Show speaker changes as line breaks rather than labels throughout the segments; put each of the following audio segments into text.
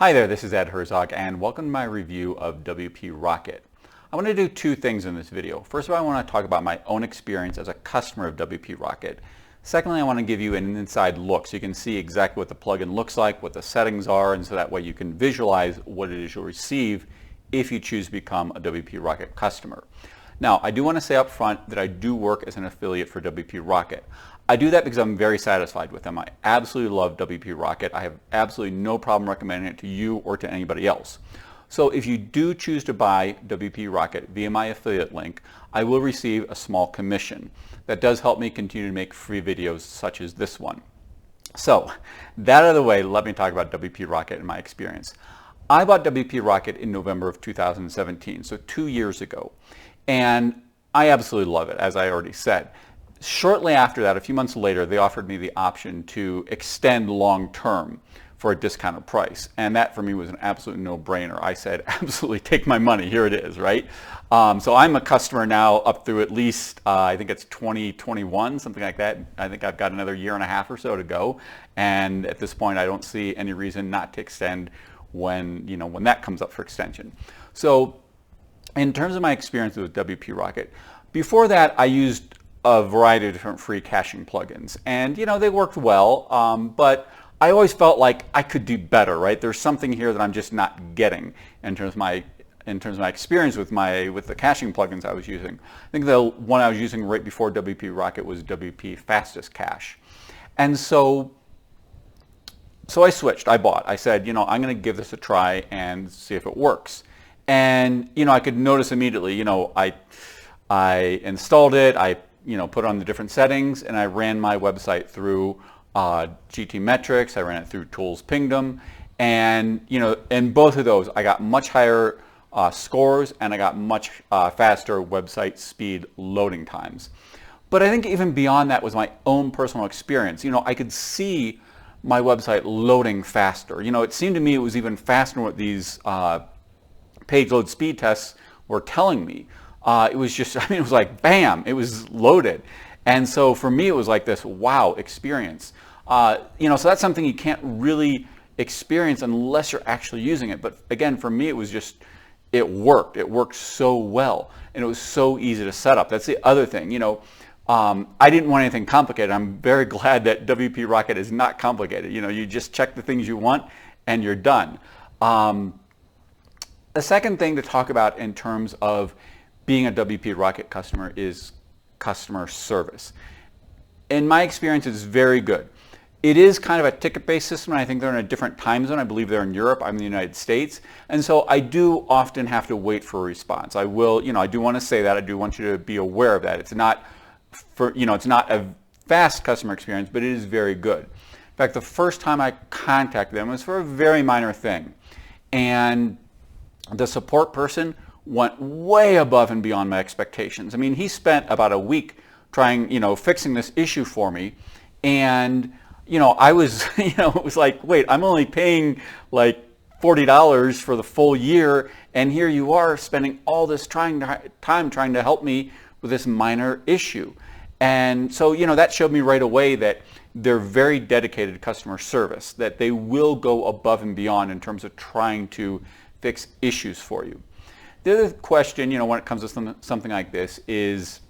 Hi there, this is Ed Herzog and welcome to my review of WP Rocket. I want to do two things in this video. First of all, I want to talk about my own experience as a customer of WP Rocket. Secondly, I want to give you an inside look so you can see exactly what the plugin looks like, what the settings are, and so that way you can visualize what it is you'll receive if you choose to become a WP Rocket customer. Now, I do want to say up front that I do work as an affiliate for WP Rocket. I do that because I'm very satisfied with them. I absolutely love WP Rocket. I have absolutely no problem recommending it to you or to anybody else. So if you do choose to buy WP Rocket via my affiliate link, I will receive a small commission. That does help me continue to make free videos such as this one. So that out of the way, let me talk about WP Rocket and my experience. I bought WP Rocket in November of 2017, so 2 years ago. And I absolutely love it, as I already said. Shortly after that, a few months later, they offered me the option to extend long-term for a discounted price. And that for me was an absolute no-brainer. I said, absolutely take my money, here it is, right? So I'm a customer now up through at least, I think it's 2021, something like that. I think I've got another year and a half or so to go. And at this point, I don't see any reason not to extend when that comes up for extension. So in terms of my experience with WP Rocket, before that I used a variety of different free caching plugins, and they worked well, but I always felt like I could do better, right? There's something here that I'm just not getting in terms of my experience with the caching plugins I was using. I think the one I was using right before WP Rocket was WP Fastest Cache, and so I switched. I said, I'm going to give this a try and see if it works. And I could notice immediately, I installed it, I put on the different settings, and I ran my website through GT Metrics, I ran it through Tools Pingdom, and in both of those I got much higher scores, and I got much faster website speed loading times. But I think even beyond that was my own personal experience. I could see my website loading faster. It seemed to me it was even faster than what these page load speed tests were telling me. It was just, it was like bam, it was loaded. And so for me it was like this wow experience. So that's something you can't really experience unless you're actually using it. But again, for me it was just, it worked so well, and it was so easy to set up. That's the other thing. I didn't want anything complicated. I'm very glad that WP Rocket is not complicated. You just check the things you want and you're done. The second thing to talk about in terms of being a WP Rocket customer is customer service. In my experience, it's very good. It is kind of a ticket-based system, and I think they're in a different time zone. I believe they're in Europe. I'm in the United States. And so I do often have to wait for a response. I do want to say that. I do want you to be aware of that. It's not it's not a fast customer experience, but it is very good. In fact, the first time I contacted them was for a very minor thing. And the support person went way above and beyond my expectations. He spent about a week trying, fixing this issue for me. And, I was, it was like, wait, I'm only paying like $40 for the full year. And here you are spending all this time trying to help me with this minor issue. And so, that showed me right away that they're very dedicated to customer service, that they will go above and beyond in terms of trying to fix issues for you. The other question, when it comes to something like this is,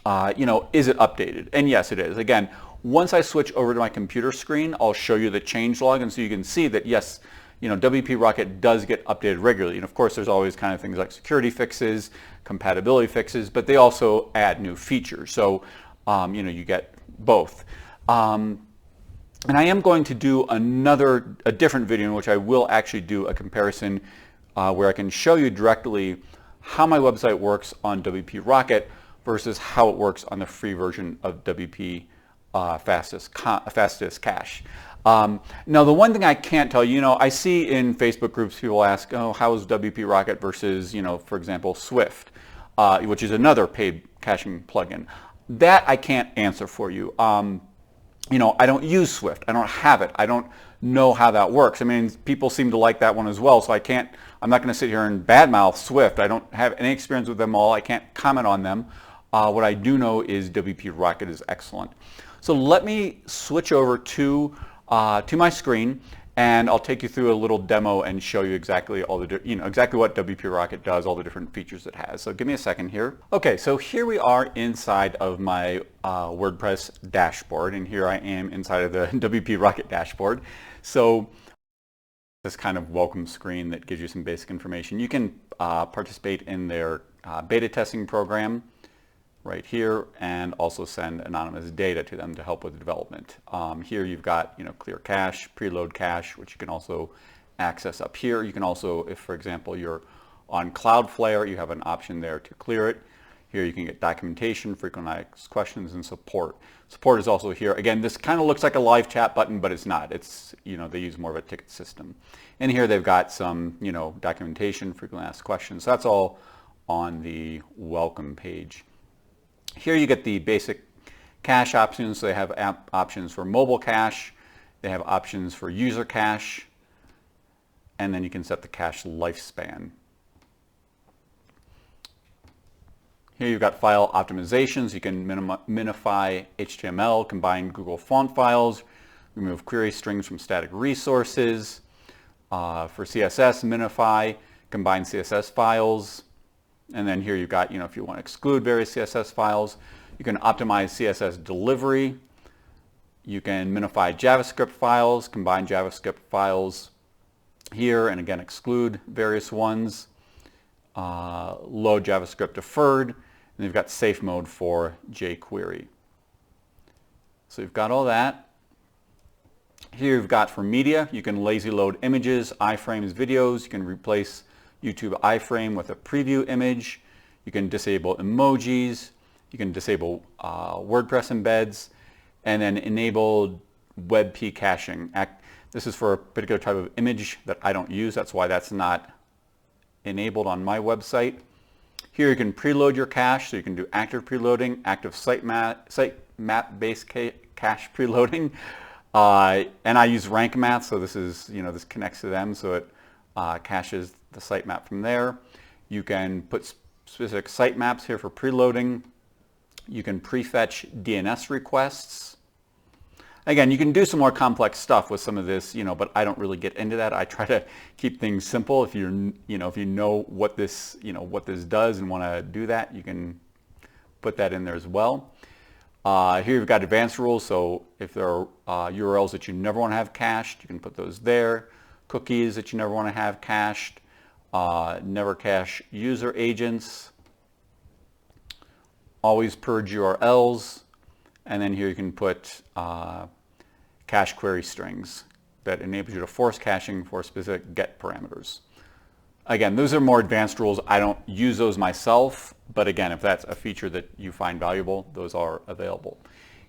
is it updated? And yes, it is. Again, once I switch over to my computer screen, I'll show you the changelog, and so you can see that yes, WP Rocket does get updated regularly. And of course, there's always kind of things like security fixes, compatibility fixes, but they also add new features. So, you get both. And I am going to do a different video in which I will actually do a comparison where I can show you directly how my website works on WP Rocket versus how it works on the free version of WP Fastest Cache. Now, the one thing I can't tell you, I see in Facebook groups people ask, oh, how is WP Rocket versus, for example, Swift, which is another paid caching plugin. That I can't answer for you. I don't use Swift. I don't have it. I don't know how that works. People seem to like that one as well, so I'm not going to sit here and badmouth Swift. I don't have any experience with them all. I can't comment on them. What I do know is WP Rocket is excellent. So let me switch over to my screen and I'll take you through a little demo and show you exactly all the exactly what WP Rocket does, all the different features it has. So give me a second here. Okay, so here we are inside of my WordPress dashboard, and here I am inside of the WP Rocket dashboard. So this kind of welcome screen that gives you some basic information. You can participate in their beta testing program right here, and also send anonymous data to them to help with the development. Here you've got clear cache, preload cache, which you can also access up here. You can also, if for example you're on Cloudflare, you have an option there to clear it. Here you can get documentation, frequently asked questions, and support. Support is also here. Again, this kind of looks like a live chat button, but it's not. It's they use more of a ticket system. And here they've got some documentation, frequently asked questions. So that's all on the welcome page. Here you get the basic cache options. So they have options for mobile cache, they have options for user cache, and then you can set the cache lifespan. Here you've got file optimizations. You can minify HTML, combine Google font files, remove query strings from static resources. For CSS, minify, combine CSS files. And then here you've got, if you want to exclude various CSS files, you can optimize CSS delivery. You can minify JavaScript files, combine JavaScript files here, and again exclude various ones. Load JavaScript deferred, and you've got safe mode for jQuery. So you've got all that. Here you've got for media, you can lazy load images, iframes, videos. You can replace YouTube iframe with a preview image. You can disable emojis. You can disable WordPress embeds, and then enable WebP caching. This is for a particular type of image that I don't use. That's why that's not enabled on my website. Here you can preload your cache, so you can do active preloading, active sitemap-based cache preloading. And I use rank math, so this is this connects to them, so it caches the sitemap from there. You can put specific sitemaps here for preloading. You can prefetch DNS requests. Again, you can do some more complex stuff with some of this, but I don't really get into that. I try to keep things simple. If if you know what this does and want to do that, you can put that in there as well. Here you've got advanced rules, so if there are URLs that you never want to have cached, you can put those there. Cookies that you never want to have cached, never cache user agents, always purge URLs, and then here you can put cache query strings that enables you to force caching for specific get parameters. Again, those are more advanced rules. I don't use those myself, but again, if that's a feature that you find valuable, those are available.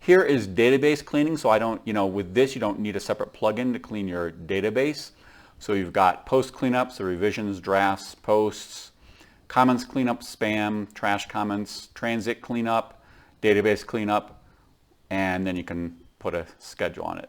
Here is database cleaning. So I don't, with this, you don't need a separate plugin to clean your database. So you've got post cleanup, so revisions, drafts, posts, comments cleanup, spam, trash comments, transit cleanup, database cleanup, and then you can put a schedule on it.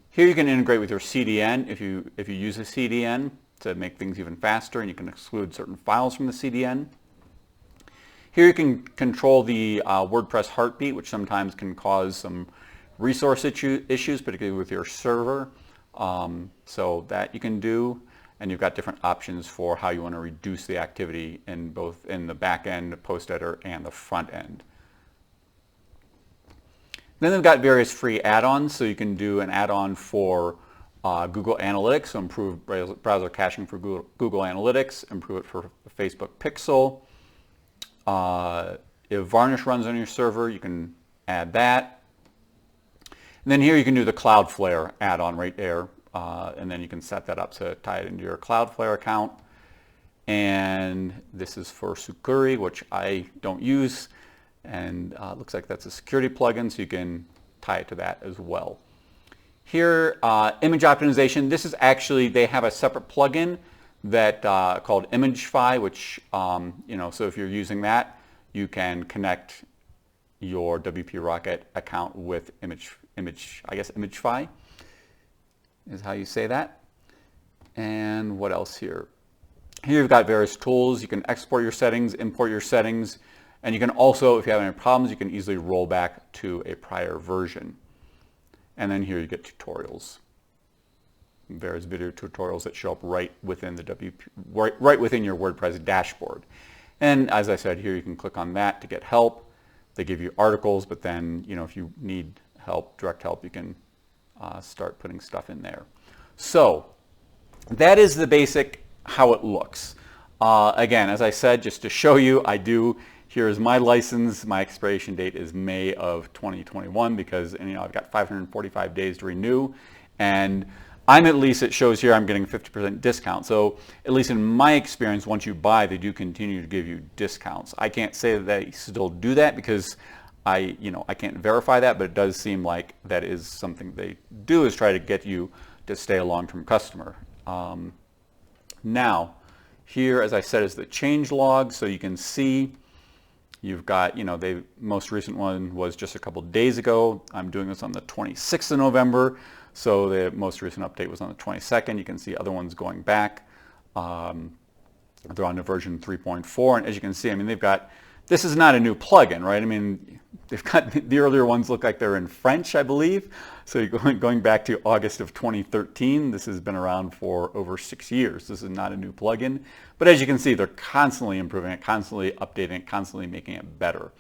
Here you can integrate with your CDN if you use a CDN to make things even faster, and you can exclude certain files from the CDN. Here you can control the WordPress heartbeat, which sometimes can cause some resource issues, particularly with your server. So that you can do, and you've got different options for how you want to reduce the activity in both in the back end, post editor, and the front end. Then they've got various free add-ons, so you can do an add-on for Google Analytics, so improve browser caching for Google Analytics, improve it for Facebook Pixel. If Varnish runs on your server, you can add that. And then here you can do the Cloudflare add-on right there, and then you can set that up to tie it into your Cloudflare account. And this is for Sucuri, which I don't use, and it looks like that's a security plugin, so you can tie it to that as well. Here, image optimization. This is actually, they have a separate plugin that called Imagify, which so if you're using that, you can connect your WP Rocket account with Imagify is how you say that. And what else here? Here you've got various tools. You can export your settings, import your settings, and you can also, if you have any problems, you can easily roll back to a prior version. And then here you get tutorials. Various video tutorials that show up right within the right within your WordPress dashboard. And as I said, here you can click on that to get help. They give you articles, but then, you know, if you need help, direct help, you can start putting stuff in there. So that is the basic how it looks. Again, as I said, just to show you, here's my license. My expiration date is May of 2021 because, you know, I've got 545 days to renew, and at least, it shows here I'm getting a 50% discount. So at least in my experience, once you buy, they do continue to give you discounts. I can't say that they still do that because I can't verify that, but it does seem like that is something they do, is try to get you to stay a long-term customer. Now, here, as I said, is the change log. So you can see you've got, you know, the most recent one was just a couple days ago. I'm doing this on the 26th of November. So the most recent update was on the 22nd. You can see other ones going back. They're on to version 3.4. And as you can see, I mean, this is not a new plugin, right? I mean, they've got, the earlier ones look like they're in French, I believe. So you're going back to August of 2013. This has been around for over 6 years. This is not a new plugin. But as you can see, they're constantly improving it, constantly updating it, constantly making it better.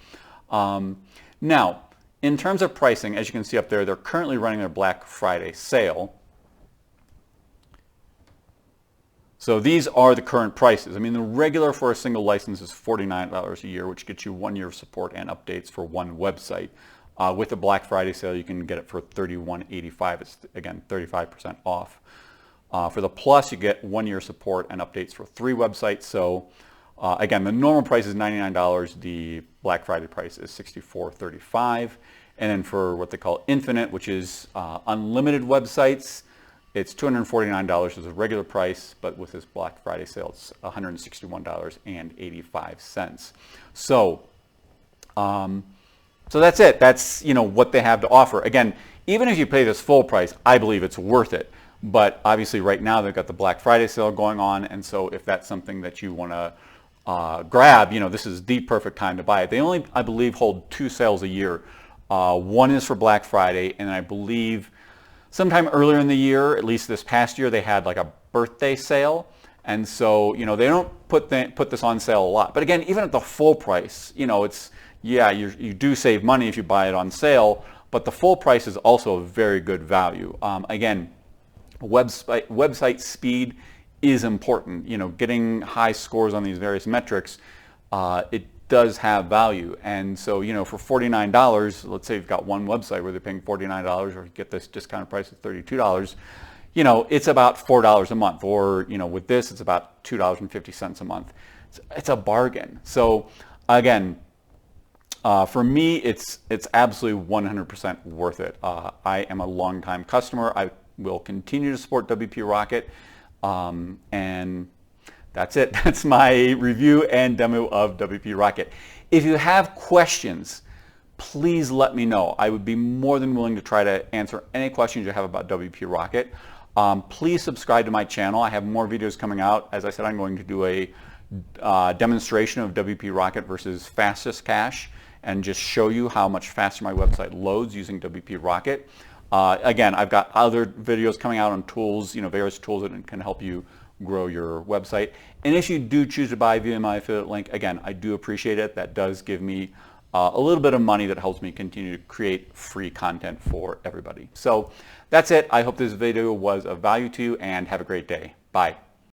Now, in terms of pricing, as you can see up there, they're currently running their Black Friday sale. So these are the current prices. I mean, the regular for a single license is $49 a year, which gets you 1 year of support and updates for one website. With the Black Friday sale, you can get it for $31.85. It's, again, 35% off. For the Plus, you get 1 year support and updates for 3 websites. So again, the normal price is $99. The Black Friday price is $64.35. And then for what they call Infinite, which is unlimited websites, it's $249 as a regular price, but with this Black Friday sale, it's $161.85. So, so that's it. That's, you know, what they have to offer. Again, even if you pay this full price, I believe it's worth it. But obviously, right now they've got the Black Friday sale going on, and so if that's something that you want to grab, you know, this is the perfect time to buy it. They only, I believe, hold 2 sales a year. One is for Black Friday, and I believe sometime earlier in the year, at least this past year, they had like a birthday sale. And so, you know, they don't put this on sale a lot. But again, even at the full price, you know, it's, yeah, you do save money if you buy it on sale, but the full price is also a very good value. Again, website speed is important. You know, getting high scores on these various metrics, it does have value. And so, you know, for $49, let's say you've got one website where they're paying $49, or you get this discounted price of $32, you know, it's about $4 a month. Or, you know, with this, it's about $2.50 a month. It's a bargain. So again, for me, it's absolutely 100% worth it. I am a longtime customer. I will continue to support WP Rocket, and that's it. That's my review and demo of WP Rocket. If you have questions, please let me know. I would be more than willing to try to answer any questions you have about WP Rocket. Please subscribe to my channel. I have more videos coming out. As I said, I'm going to do a demonstration of WP Rocket versus Fastest Cache and just show you how much faster my website loads using WP Rocket. Again, I've got other videos coming out on tools, you know, various tools that can help you grow your website. And if you do choose to buy via my affiliate link, again, I do appreciate it. That does give me a little bit of money that helps me continue to create free content for everybody. So that's it. I hope this video was of value to you, and have a great day. Bye.